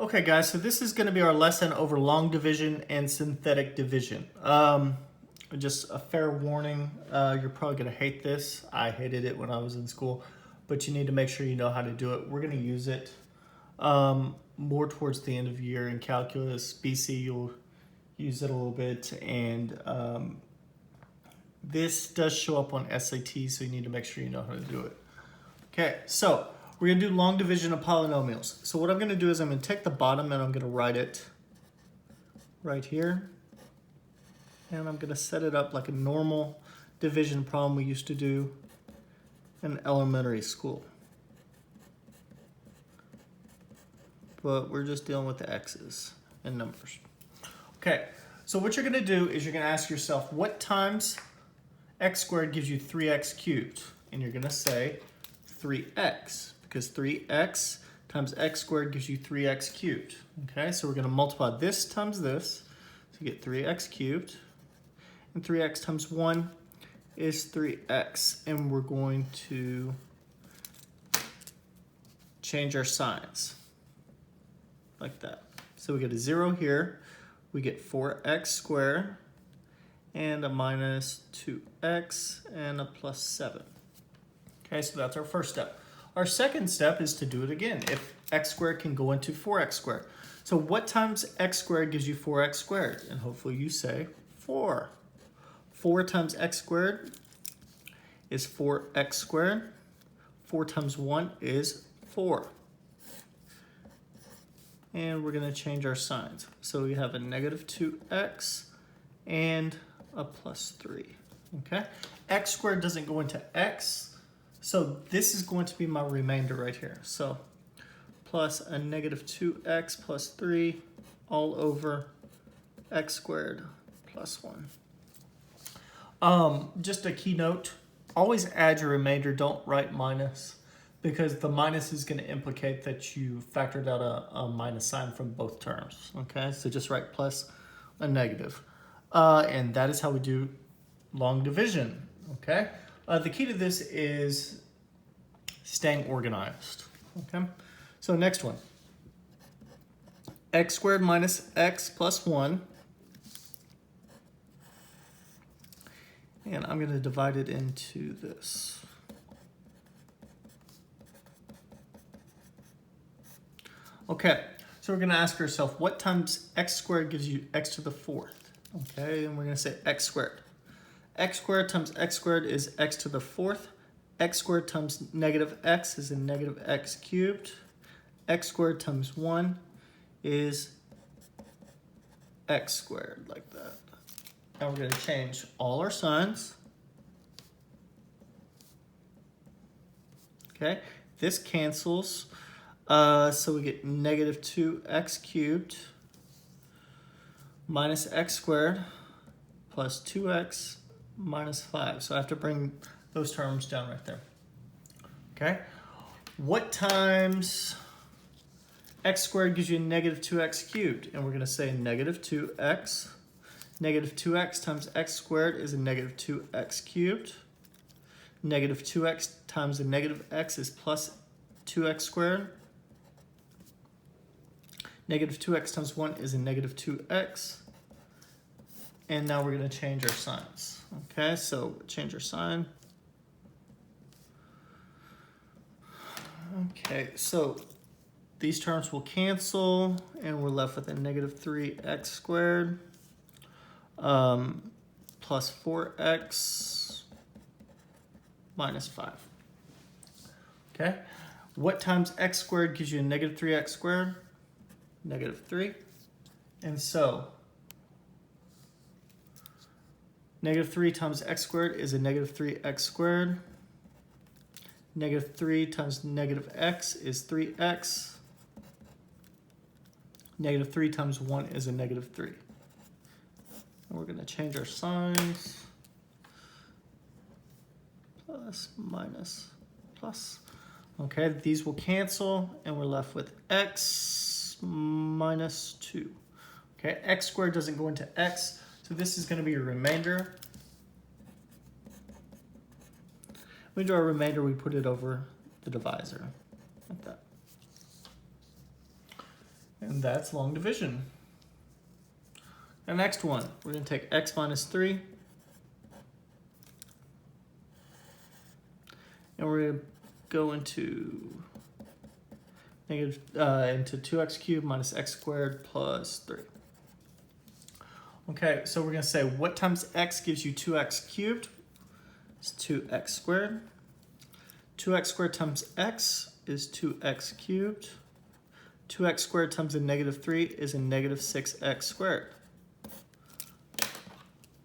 Okay, guys, so this is going to be our lesson over long division and synthetic division. Just a fair warning, you're probably going to hate this. I hated it when I was in school, but you need to make sure you know how to do it. We're going to use it more towards the end of the year in calculus. BC, you'll use it a little bit, and this does show up on SAT, so you need to make sure you know how to do it. Okay, so we're going to do long division of polynomials. So what I'm going to do is I'm going to take the bottom and I'm going to write it right here. And I'm going to set it up like a normal division problem we used to do in elementary school. But we're just dealing with the x's and numbers. Okay, so what you're going to do is you're going to ask yourself, what times x squared gives you 3x cubed? And you're going to say 3x, because 3x times x squared gives you 3x cubed. Okay, so we're going to multiply this times this to get 3x cubed. And 3x times 1 is 3x. And we're going to change our signs like that. So we get a 0 here. We get 4x squared and a minus 2x and a plus 7. Okay, so that's our first step. Our second step is to do it again. If x squared can go into 4x squared. So what times x squared gives you 4x squared? And hopefully you say 4. 4 times x squared is 4x squared. 4 times 1 is 4. And we're going to change our signs. So we have a negative 2x and a plus 3. Okay? X squared doesn't go into x. So this is going to be my remainder right here. So plus a negative 2x plus 3 all over x squared plus 1. Just a key note, always add your remainder, don't write minus, because the minus is going to implicate that you factored out a minus sign from both terms. Okay, so just write plus a negative. And that is how we do long division. Okay. The key to this is staying organized. Okay, so next one. X squared minus x plus 1. And I'm going to divide it into this. Okay, so we're going to ask ourselves, what times x squared gives you x to the 4th? Okay, and we're going to say x squared. X squared times x squared is x to the 4th. X squared times negative x is a negative x cubed. X squared times 1 is x squared, like that. Now we're going to change all our signs. Okay, this cancels. So we get negative 2x cubed minus x squared plus 2x minus 5. So I have to bring those terms down right there. Okay, what times x squared gives you negative 2x cubed? And we're going to say negative 2x. Negative 2x times x squared is a negative 2x cubed. Negative 2x times a negative x is plus 2x squared. Negative 2x times 1 is a negative 2x. And now we're going to change our signs. Okay, so change our sign. Okay, so these terms will cancel, and we're left with a negative 3x squared plus 4x minus 5. Okay, what times x squared gives you a negative 3x squared? Negative 3. And so negative 3 times x squared is a negative 3x squared. Negative 3 times negative x is 3x. Negative 3 times 1 is a negative 3. And we're going to change our signs. Plus, minus, plus. Okay, these will cancel, and we're left with x minus 2. Okay, x squared doesn't go into x, so this is going to be your remainder. When we do our remainder, we put it over the divisor, like that. And that's long division. The next one, we're going to take x minus 3. And we're going to go into negative into 2x cubed minus x squared plus 3. Okay, so we're going to say what times x gives you 2x cubed? It's 2x squared. 2x squared times x is 2x cubed. 2x squared times a negative 3 is a negative 6x squared.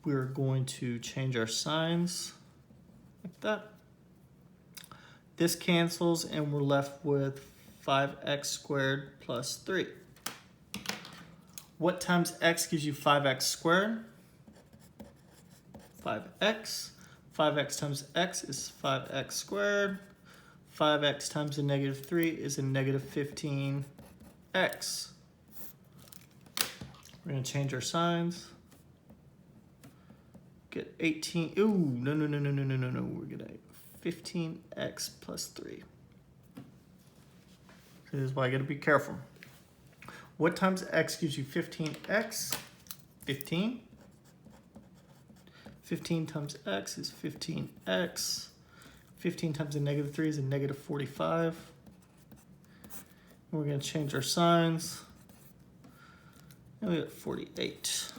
We're going to change our signs like that. This cancels and we're left with 5x squared plus 3. What times x gives you 5x squared? 5x. 5x times x is 5x squared. 5x times a negative 3 is a negative 15x. We're going to change our signs. Get 18. Ooh, no. We're going to 15x plus 3. So this is why I got to be careful. What times x gives you 15x? 15. 15 times x is 15x. 15 times a negative 3 is a negative 45. And we're going to change our signs. And we got 48.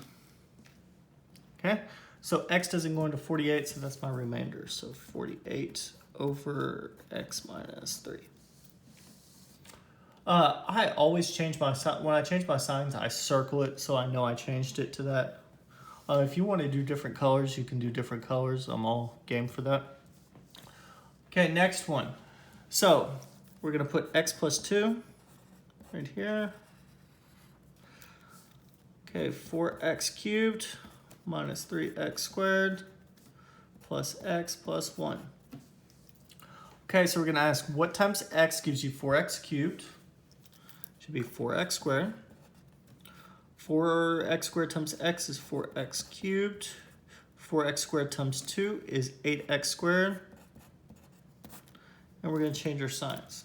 Okay, so x doesn't go into 48, so that's my remainder. So 48 over x minus 3. I always change my sign. When I change my signs, I circle it so I know I changed it to that. If you want to do different colors, you can do different colors. I'm all game for that. Okay, next one. So we're going to put x plus 2 right here. Okay, 4x cubed minus 3x squared plus x plus 1. Okay, so we're going to ask what times x gives you 4x cubed? Should be 4x squared. 4x squared times x is 4x cubed. 4x squared times 2 is 8x squared. And we're going to change our signs.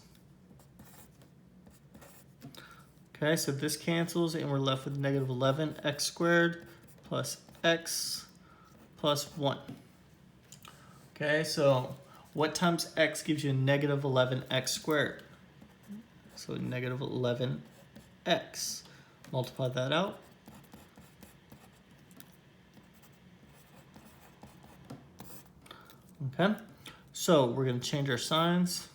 Okay, so this cancels and we're left with negative 11x squared plus x plus 1. Okay, so what times x gives you negative 11x squared? So negative 11x. Multiply that out. Okay, so we're going to change our signs.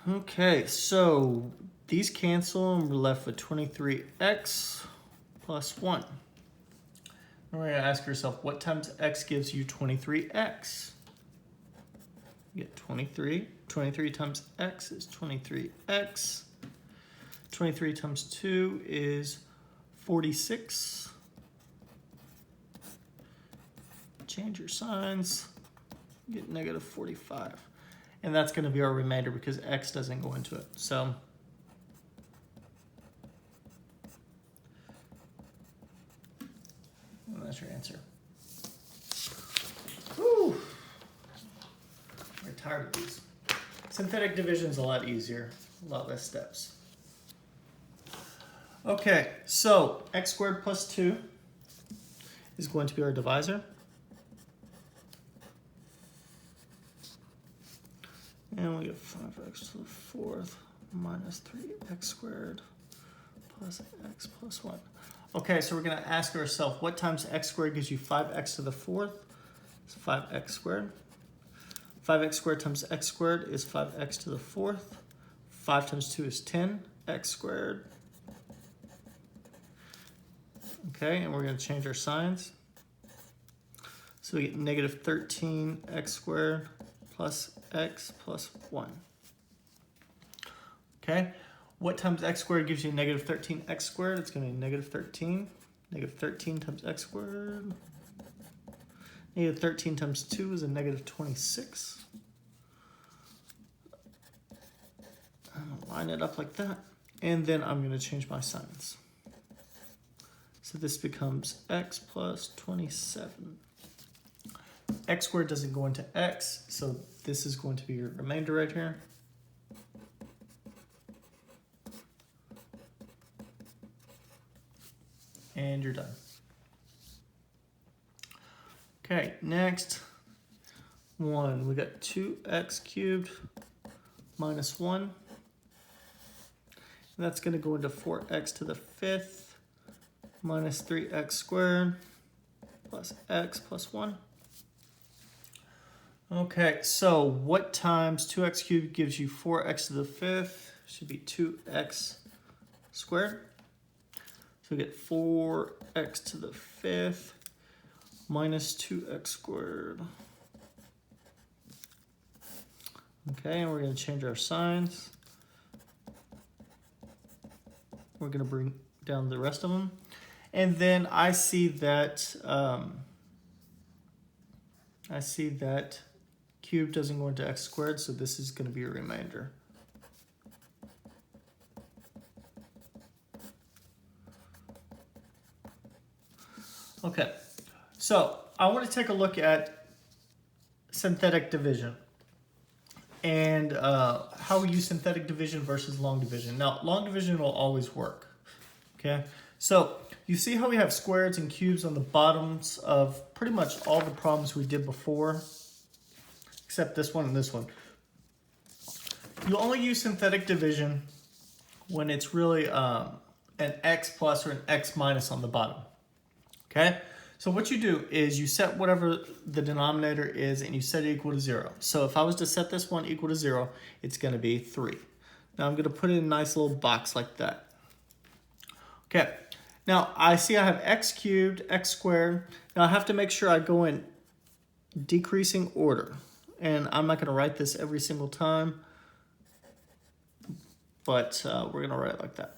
Okay, so these cancel and we're left with 23x plus 1. And we're going to ask yourself, what times x gives you 23x? You get 23. 23 times x is 23x. 23 times 2 is 46. Change your signs. You get negative 45. And that's going to be our remainder because x doesn't go into it. So that's your answer. Whew. We're tired of these. Synthetic division is a lot easier, a lot less steps. Okay, so x squared plus 2 is going to be our divisor. And we get 5x to the 4th minus 3x squared plus x plus 1. Okay, so we're going to ask ourselves, what times x squared gives you 5x to the 4th? It's 5x squared. 5x squared times x squared is 5x to the 4th. 5 times 2 is 10, x squared. Okay, and we're going to change our signs. So we get negative 13x squared plus x plus 1. Okay, what times x squared gives you negative 13x squared? It's going to be negative 13. Negative 13 times x squared. Negative 13 times 2 is a negative 26. I'm gonna line it up like that. And then I'm going to change my signs. So this becomes x plus 27. X squared doesn't go into x, so this is going to be your remainder right here. and you're done. Okay, next one, we got 2x cubed minus 1. And that's going to go into 4x to the 5th minus 3x squared plus x plus 1. Okay, so what times 2x cubed gives you 4x to the 5th? Should be 2x squared. So we get 4x to the 5th minus 2x squared. Okay, and we're going to change our signs. We're going to bring down the rest of them. And then I see that cube doesn't go into x squared, so this is going to be a remainder. Okay, so I want to take a look at synthetic division and how we use synthetic division versus long division. Now, long division will always work, okay? So you see how we have squares and cubes on the bottoms of pretty much all the problems we did before, except this one and this one. You only use synthetic division when it's really an x plus or an x minus on the bottom. Okay, so what you do is you set whatever the denominator is and you set it equal to 0. So if I was to set this one equal to 0, it's going to be 3. Now I'm going to put it in a nice little box like that. Okay, now I see I have x cubed, x squared. Now I have to make sure I go in decreasing order. And I'm not going to write this every single time, but we're going to write it like that.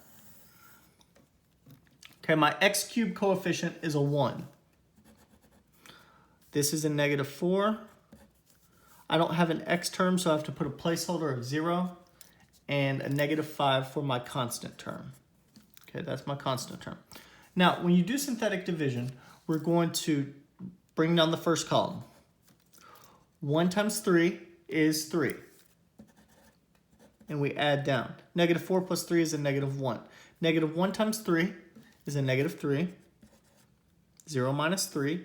Okay, my x cubed coefficient is a 1. This is a negative 4. I don't have an x term, so I have to put a placeholder of 0 and a negative 5 for my constant term. Okay, that's my constant term. Now, when you do synthetic division, we're going to bring down the first column. 1 times 3 is 3. And we add down. Negative 4 plus 3 is a negative 1. Negative 1 times 3 is a negative 3. 0 minus 3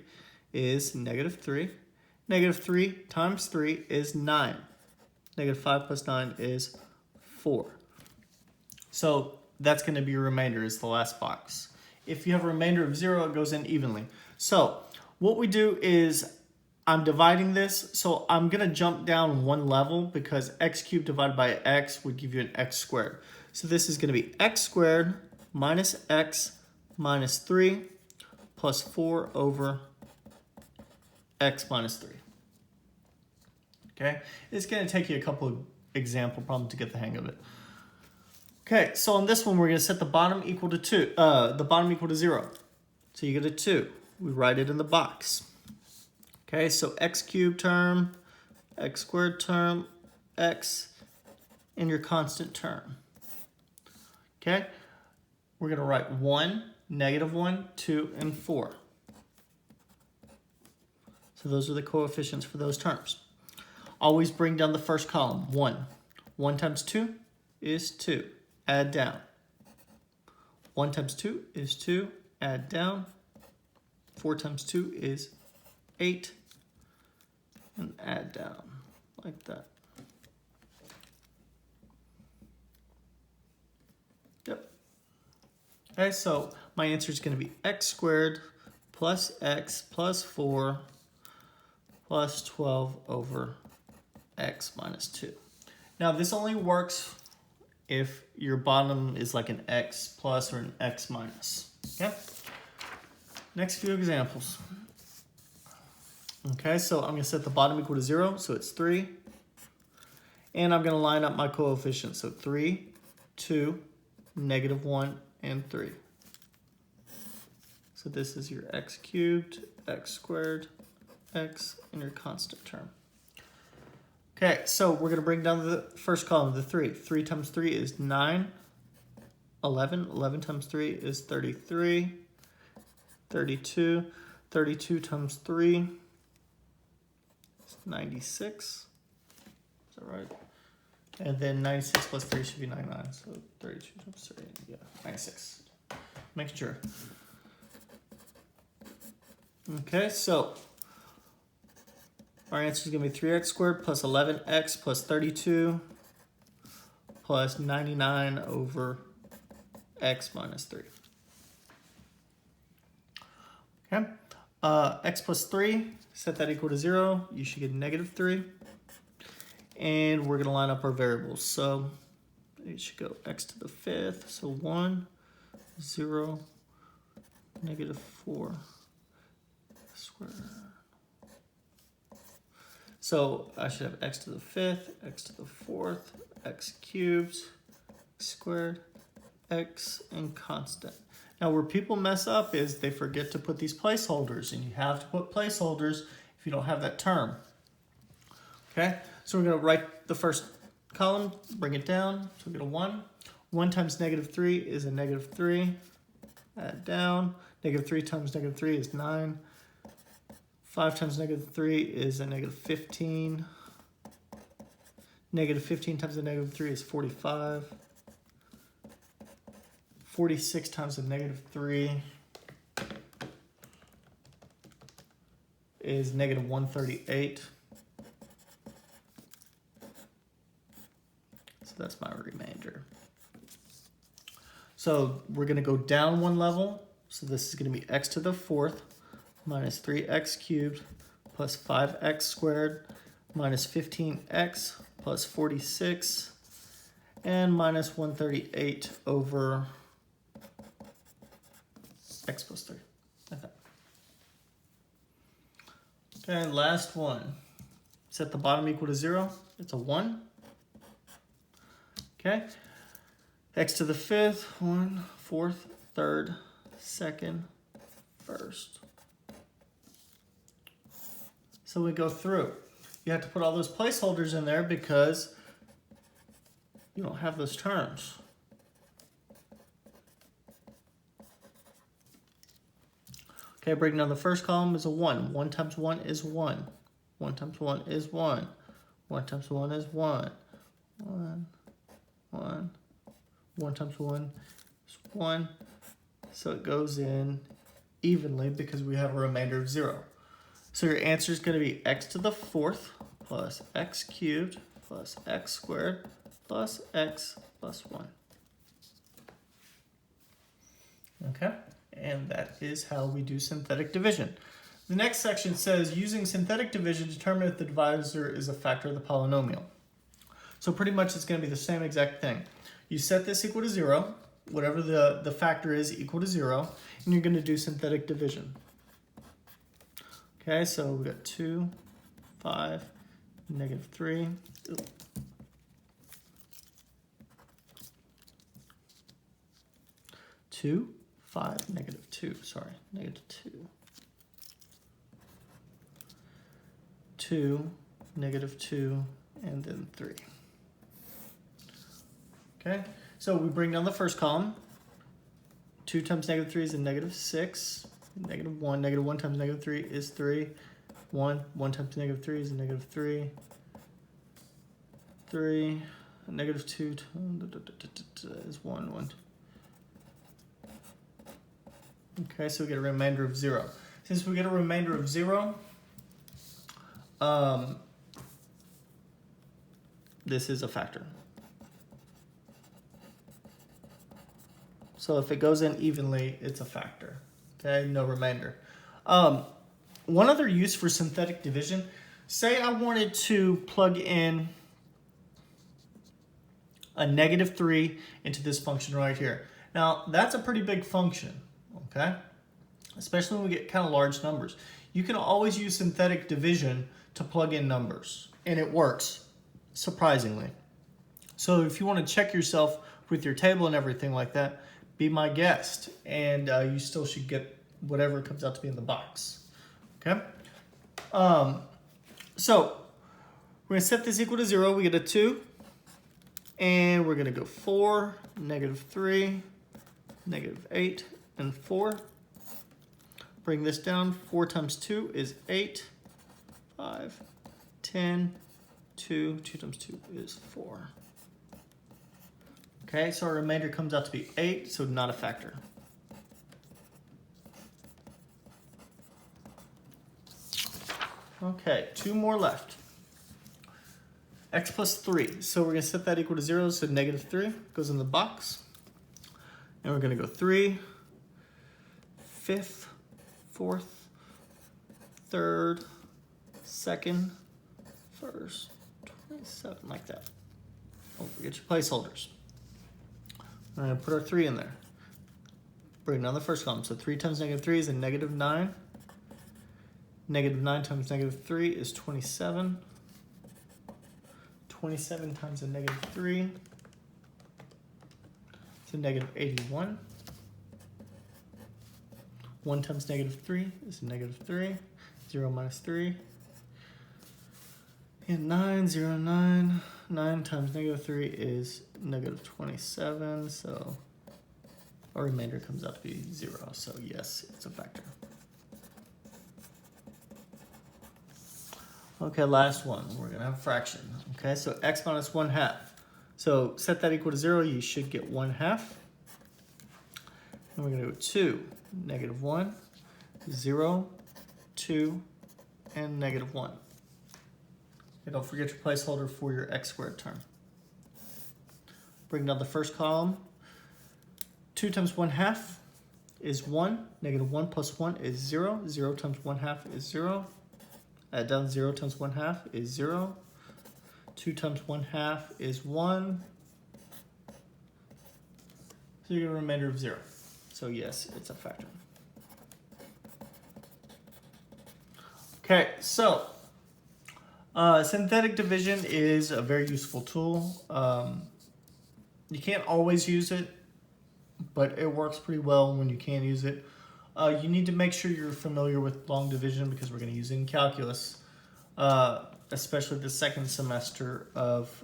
is negative 3. Negative 3 times 3 is 9. Negative 5 plus 9 is 4. So that's going to be your remainder is the last box. If you have a remainder of 0, it goes in evenly. So what we do is I'm dividing this. So I'm going to jump down one level because x cubed divided by x would give you an x squared. So this is going to be x squared minus x minus 3 plus 4 over x minus 3. Okay, it's going to take you a couple of example problems to get the hang of it. Okay, so on this one, we're going to set the bottom equal to 2, the bottom equal to 0. So you get a 2. We write it in the box. Okay, so x cubed term, x squared term, x, and your constant term. Okay, we're going to write 1, negative 1, 2, and 4. So those are the coefficients for those terms. Always bring down the first column, 1. 1 times 2 is 2. Add down. 1 times 2 is 2. Add down. 4 times 2 is 8. And add down like that. Yep. Okay, so my answer is going to be x squared plus x plus 4 plus 12 over x minus 2. Now this only works if your bottom is like an x plus or an x minus. Okay. Next few examples. Okay, so I'm going to set the bottom equal to 0, so it's 3. And I'm going to line up my coefficients. So 3, 2, negative 1, and 3. So this is your x cubed, x squared, x, and your constant term. Okay, so we're going to bring down the first column, the 3. 3 times 3 is 9. 11. 11 times 3 is 33. 32. 32 times 3 is 96. Is that right? And then 96 plus 3 should be 99. So 32 times 3, yeah, 96. Making sure. Okay, so our answer is going to be 3x squared plus 11x plus 32 plus 99 over x minus 3. Okay, x plus 3, set that equal to 0. You should get negative 3. And we're going to line up our variables. So it should go x to the 5th. So 1, 0, negative 4 squared. So I should have x to the 5th, x to the 4th, x cubed, squared, x, and constant. Now where people mess up is they forget to put these placeholders, and you have to put placeholders if you don't have that term. Okay, so we're going to write the first column, bring it down, so we get a 1. 1 times negative 3 is a negative 3. Add down. Negative 3 times negative 3 is 9. 5 times negative 3 is a negative 15. Negative 15 times a negative 3 is 45. 46 times a negative 3 is negative 138. So that's my remainder. So we're going to go down one level. So this is going to be x to the 4th minus 3x cubed plus 5x squared minus 15x plus 46 and minus 138 over x plus 3. Okay. Okay, last one. Set the bottom equal to 0. It's a 1. Okay. X to the 5th, 1, 4th, 3rd, 2nd, 1st. So we go through. You have to put all those placeholders in there because you don't have those terms. Okay, breaking down the first column is a 1. 1 times 1 is 1. 1 times 1 is 1. 1 times 1 is 1. 1, 1. 1 times 1 is 1. So it goes in evenly because we have a remainder of 0. So your answer is going to be x to the 4th plus x cubed plus x squared plus x plus 1. Okay, and that is how we do synthetic division. The next section says, using synthetic division, determine if the divisor is a factor of the polynomial. So pretty much it's going to be the same exact thing. You set this equal to 0, whatever the factor is equal to 0, and you're going to do synthetic division. Okay, so we got 2, 5, negative 3. Ooh. 2, 5, negative 2, sorry, negative 2. 2, negative 2, and then 3. Okay, so we bring down the first column. 2 times negative 3 is a negative 6. Negative 1. Negative 1 times negative 3 is 3. 1. 1 times negative 3 is a negative 3. 3. Negative 2 is 1. 1. Okay, so we get a remainder of 0. Since we get a remainder of 0, this is a factor. So if it goes in evenly, it's a factor. Okay, no remainder. One other use for synthetic division, say I wanted to plug in a negative 3 into this function right here. Now, that's a pretty big function, okay? Especially when we get kind of large numbers. You can always use synthetic division to plug in numbers, and it works, surprisingly. So if you want to check yourself with your table and everything like that, be my guest, and you still should get whatever comes out to be in the box, okay? So we're going to set this equal to 0. We get a 2, and we're going to go 4, negative 3, negative 8, and 4. Bring this down. 4 times 2 is 8, 5, 10, 2. 2 times 2 is 4. Okay, so our remainder comes out to be 8, so not a factor. Okay, 2 more left. X plus 3. So we're going to set that equal to 0, so negative 3 goes in the box. And we're going to go 3, 5th, 4th, 3rd, 2nd, 1st, 27, like that. Don't forget your placeholders. We're going to put our 3 in there. Bring down the first column. So 3 times negative 3 is a negative 9. Negative 9 times negative 3 is 27. 27 times a negative 3 is a negative 81. 1 times negative 3 is a negative 3. 0 minus 3. And 9, 0, 9. 9 times negative 3 is negative 27. So our remainder comes out to be 0. So yes, it's a factor. Okay, last one. We're going to have a fraction. Okay, so x minus 1/2. So set that equal to 0. You should get 1/2. And we're going to go 2, negative 1, 0, 2, and negative 1. And don't forget your placeholder for your x squared term. Bring down the first column. 2 times 1/2 is 1. Negative 1 plus 1 is 0. 0 times 1/2 is 0. Add down 0 times 1/2 is 0. 2 times 1/2 is 1. So you get a remainder of 0. So yes, it's a factor. Okay, so synthetic division is a very useful tool. You can't always use it, but it works pretty well when you can use it. You need to make sure you're familiar with long division because we're going to use it in calculus, especially the second semester of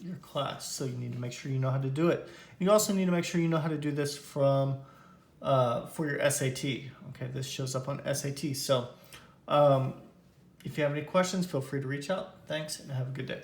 your class. So you need to make sure you know how to do it. You also need to make sure you know how to do this for your SAT. Okay, this shows up on SAT. So if you have any questions, feel free to reach out. Thanks, and have a good day.